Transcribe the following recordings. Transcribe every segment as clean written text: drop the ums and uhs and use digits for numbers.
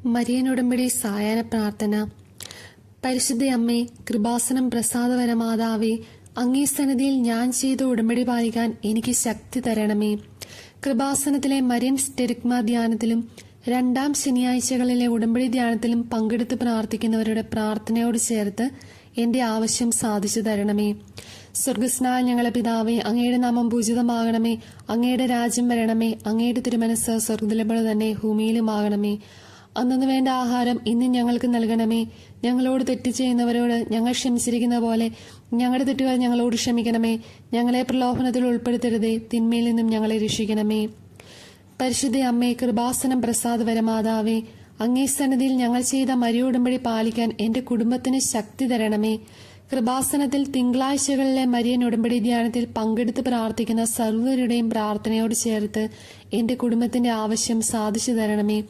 മരിയനുടമ്പടി സായാഹ്ന പ്രാർത്ഥന. പരിശുദ്ധ അമ്മേ, കൃപാസനം പ്രസാദപരമാതാവേ, അങ്ങേ സന്നിധിയിൽ ഞാൻ ചെയ്ത ഉടമ്പടി പാലിക്കാൻ എനിക്ക് ശക്തി തരണമേ. കൃപാസനത്തിലെ മരിയൻ സ്റ്റെരിഗ്മ ധ്യാനത്തിലും രണ്ടാം ശനിയാഴ്ചകളിലെ ഉടമ്പടി ധ്യാനത്തിലും പങ്കെടുത്ത് പ്രാർത്ഥിക്കുന്നവരുടെ പ്രാർത്ഥനയോട് ചേർത്ത് എന്റെ ആവശ്യം സാധിച്ചു തരണമേ. സ്വർഗസ്നായ ഞങ്ങളെ പിതാവേ, അങ്ങയുടെ നാമം പൂജിതമാകണമേ. അങ്ങയുടെ രാജ്യം വരണമേ. അങ്ങയുടെ തിരുമനസ് സ്വർഗ്ഗത്തിലെ പോലെ തന്നെ ഭൂമിയിലുമാകണമേ. അന്നു വേണ്ട ആഹാരം ഇന്ന് ഞങ്ങൾക്ക് നൽകണമേ. ഞങ്ങളോട് തെറ്റ് ചെയ്യുന്നവരോട് ഞങ്ങൾ ക്ഷമിച്ചിരിക്കുന്ന പോലെ ഞങ്ങളുടെ തെറ്റുകൾ ഞങ്ങളോട് ക്ഷമിക്കണമേ. ഞങ്ങളെ പ്രലോഭനത്തിൽ ഉൾപ്പെടുത്തരുതേ, തിന്മയിൽ നിന്നും ഞങ്ങളെ രക്ഷിക്കണമേ. പരിശുദ്ധ അമ്മേ, കൃപാസനം പ്രസാദപരമാതാവേ, അങ്ങേ സന്നിധിയിൽ ഞങ്ങൾ ചെയ്ത മരിയോടുമ്പടി പാലിക്കാൻ എന്റെ കുടുംബത്തിന് ശക്തി തരണമേ. കൃപാസനത്തിൽ തിങ്കളാഴ്ചകളിലെ മരിയൻ ഉടമ്പടി ധ്യാനത്തിൽ പങ്കെടുത്ത് പ്രാർത്ഥിക്കുന്ന സർവരുടെയും പ്രാർത്ഥനയോട് ചേർത്ത് എന്റെ കുടുംബത്തിന്റെ ആവശ്യം സാധിച്ചു തരണമേ.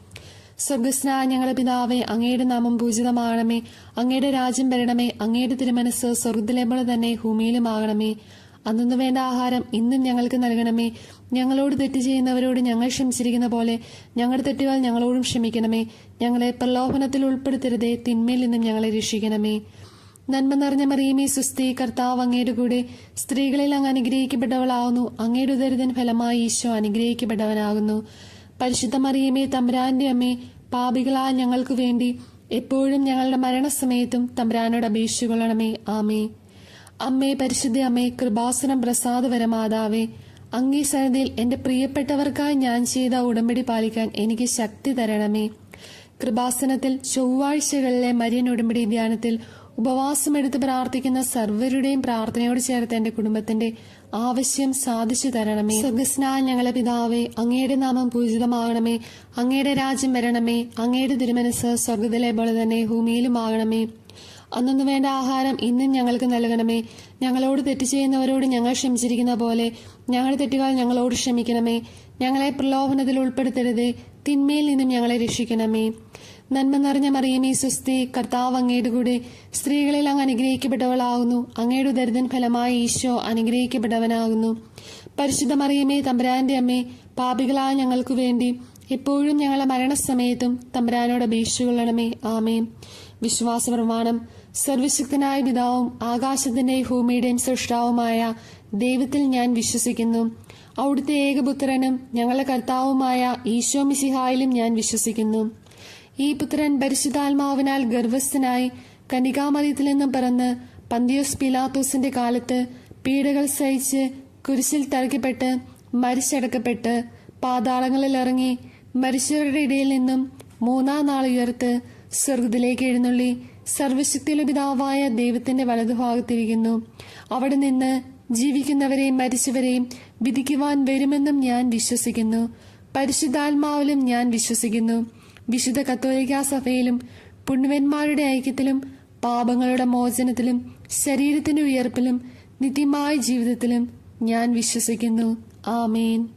സ്വർഗസ്നായ ഞങ്ങളുടെ പിതാവേ, അങ്ങയുടെ നാമം പൂജിതമാകണമേ. അങ്ങയുടെ രാജ്യം വരണമേ. അങ്ങയുടെ തിരുമനസ് സ്വർഗ്ഗത്തിലെ പോലെ തന്നെ ഭൂമിയിലുമാകണമേ. അന്നു വേണ്ട ആഹാരം ഇന്നും ഞങ്ങൾക്ക് നൽകണമേ. ഞങ്ങളോട് തെറ്റ് ചെയ്യുന്നവരോട് ഞങ്ങൾ ക്ഷമിച്ചിരിക്കുന്ന പോലെ ഞങ്ങളുടെ തെറ്റുകൾ ഞങ്ങളോടും ക്ഷമിക്കണമേ. ഞങ്ങളെ പ്രലോഭനത്തിൽ ഉൾപ്പെടുത്തരുതേ, തിന്മയിൽ നിന്നും ഞങ്ങളെ രക്ഷിക്കണമേ. നന്മ നിറഞ്ഞ മറിയമേ, സുസ്തി, കർത്താവ് അങ്ങയുടെ കൂടെ സ്ത്രീകളിൽ അങ്ങ് അനുഗ്രഹിക്കപ്പെട്ടവളാകുന്നു. അങ്ങയുടെ ഉദരത്തിൻ ഫലമായി ഈശോ അനുഗ്രഹിക്കപ്പെട്ടവനാകുന്നു. പരിശുദ്ധ മറിയമേ, തമ്പുരാന്റെ അമ്മേ, പാപികളായ ഞങ്ങൾക്ക് വേണ്ടി എപ്പോഴും ഞങ്ങളുടെ മരണസമയത്തും തമ്പുരാനോട് അപേക്ഷിച്ചുകൊള്ളണമേ. ആമേ. അമ്മേ, പരിശുദ്ധ അമ്മേ, കൃപാസനം പ്രസാദപരമാതാവേ, അങ്ങേ സന്നിധിയിൽ എന്റെ പ്രിയപ്പെട്ടവർക്കായി ഞാൻ ചെയ്ത ഉടമ്പടി പാലിക്കാൻ എനിക്ക് ശക്തി തരണമേ. കൃപാസനത്തിൽ ചൊവ്വാഴ്ചകളിലെ മരിയൻ ഉടമ്പടി ധ്യാനത്തിൽ ഉപവാസമെടുത്ത് പ്രാർത്ഥിക്കുന്ന സർവരുടെയും പ്രാർത്ഥനയോട് ചേർത്ത് എന്റെ കുടുംബത്തിന്റെ ആവശ്യം സാധിച്ചു തരണമേ. സ്വർഗസ്നായ ഞങ്ങളെ പിതാവേ, അങ്ങയുടെ നാമം പൂജിതമാകണമേ. അങ്ങയുടെ രാജ്യം വരണമേ. അങ്ങയുടെ തിരുമനസ് സ്വർഗ്ഗത്തിലെ പോലെ തന്നെ ഭൂമിയിലുമാകണമേ. അന്നു വേണ്ട ആഹാരം ഇന്നും ഞങ്ങൾക്ക് നൽകണമേ. ഞങ്ങളോട് തെറ്റ് ചെയ്യുന്നവരോട് ഞങ്ങൾ ക്ഷമിച്ചിരിക്കുന്ന പോലെ ഞങ്ങളുടെ തെറ്റുകൾ ഞങ്ങളോട് ക്ഷമിക്കണമേ. ഞങ്ങളെ പ്രലോഭനത്തിൽ ഉൾപ്പെടുത്തരുതേ, തിന്മയിൽ നിന്നും ഞങ്ങളെ രക്ഷിക്കണമേ. നന്മ നിറഞ്ഞ മറിയമേ, സുസ്തി, കർത്താവ് അങ്ങയുടെ കൂടെ സ്ത്രീകളിൽ അങ്ങ് അനുഗ്രഹിക്കപ്പെട്ടവളാകുന്നു. അങ്ങയുടെ ഉദരത്തിൻ ഫലമായി ഈശോ അനുഗ്രഹിക്കപ്പെട്ടവനാകുന്നു. പരിശുദ്ധ മറിയമേ, തമ്പുരാന്റെ അമ്മേ, പാപികളായ ഞങ്ങൾക്ക് വേണ്ടി എപ്പോഴും ഞങ്ങളുടെ മരണസമയത്തും തമ്പുരാനോട് അപേക്ഷിച്ചുകൊള്ളണമേ. ആമേൻ. വിശ്വാസ പ്രമാണം. സർവശക്തനായ പിതാവും ആകാശത്തിന്റെയും ഭൂമിയുടെയും സൃഷ്ടാവുമായ ദൈവത്തിൽ ഞാൻ വിശ്വസിക്കുന്നു. അവിടുത്തെ ഏകപുത്രനും ഞങ്ങളുടെ കർത്താവുമായ ഈശോ മിശിഹായിലും ഞാൻ വിശ്വസിക്കുന്നു. ഈ പുത്രൻ പരിശുദ്ധാത്മാവിനാൽ ഗർഭസ്ഥനായി കന്യകാമറിയത്തിൽ നിന്നും പിറന്ന് പന്തിയോസ് പിലാത്തോസിന്റെ കാലത്ത് പീഡകൾ സഹിച്ച് കുരിശിൽ തറയ്ക്കപ്പെട്ട് മരിച്ചടക്കപ്പെട്ട് പാതാളങ്ങളിൽ ഇറങ്ങി മരിച്ചവരുടെ ഇടയിൽ നിന്നും മൂന്നാം നാൾ ഉയർത്ത് സ്വർഗ്ഗത്തിലേക്ക് എഴുന്നള്ളി സർവശക്തിയുള്ള പിതാവായ ദൈവത്തിന്റെ വലതുഭാഗത്തിരിക്കുന്നു. അവിടെ നിന്ന് ജീവിക്കുന്നവരെയും മരിച്ചവരെയും വിധിക്കുവാൻ വരുമെന്നും ഞാൻ വിശ്വസിക്കുന്നു. പരിശുദ്ധാത്മാവിലും ഞാൻ വിശ്വസിക്കുന്നു. വിശുദ്ധ കത്തോലിക്കാ സഭയിലും പുണ്യവന്മാരുടെ ഐക്യത്തിലും പാപങ്ങളുടെ മോചനത്തിലും ശരീരത്തിന്റെ ഉയർപ്പിലും നിത്യമായ ജീവിതത്തിലും ഞാൻ വിശ്വസിക്കുന്നു. ആമേൻ.